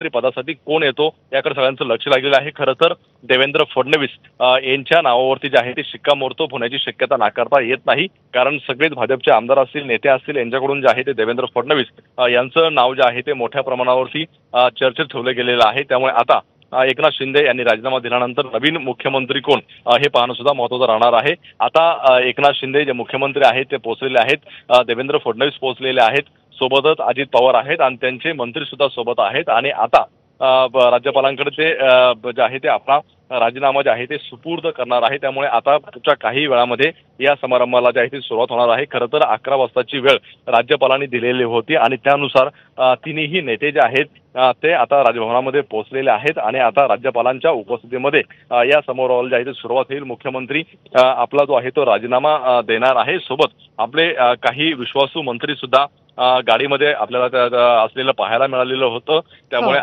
मुख्यमंत्री पदासाठी कोण येतो याकडे सगळ्यांचं लक्ष लागलेलं आहे। खरं तर देवेंद्र फडणवीस यांच्या नावावरती जे आहे ते शिक्कामोर्तब होण्याची शक्यता नाकारता येत नाही, कारण सगळेच भाजपचे आमदार असतील, नेते असतील, यांच्याकडून जे आहे ते देवेंद्र फडणवीस यांचं नाव जे आहे ते मोठ्या प्रमाणावरती चर्चेत ठेवलं गेलेलं आहे। त्यामुळे आता एकनाथ शिंदे यांनी राजीनामा दिल्यानंतर नवीन मुख्यमंत्री कोण हे पाहणं सुद्धा महत्त्वाचं राहणार आहे। आता एकनाथ शिंदे जे मुख्यमंत्री आहेत ते पोहोचलेले आहेत, देवेंद्र फडणवीस पोहोचलेले आहेत, सोबतच अजित पवार आहेत आणि त्यांचे मंत्री सुद्धा सोबत आहेत आणि आता राज्यपालांकडे ते जे आहे ते आपला राजीनामा जे आहे ते सुपूर्द करणार आहे। त्यामुळे आता पुढच्या काही वेळामध्ये या समारंभाला जे आहे ती सुरुवात होणार आहे। खरं तर 11 वाजताची वेळ राज्यपालांनी दिलेली होती आणि त्यानुसार तिन्ही नेते जे आहेत ते आता राजभवनामध्ये पोहोचलेले आहेत आणि आता राज्यपालांच्या उपस्थितीमध्ये या समारोहाला जे आहे ते सुरुवात होईल। मुख्यमंत्री आपला जो आहे तो राजीनामा देणार आहे, सोबत आपले काही विश्वासू मंत्री सुद्धा गाडीमध्ये आपल्याला असलेलं पाहायला मिळालेलं होतं। त्यामुळे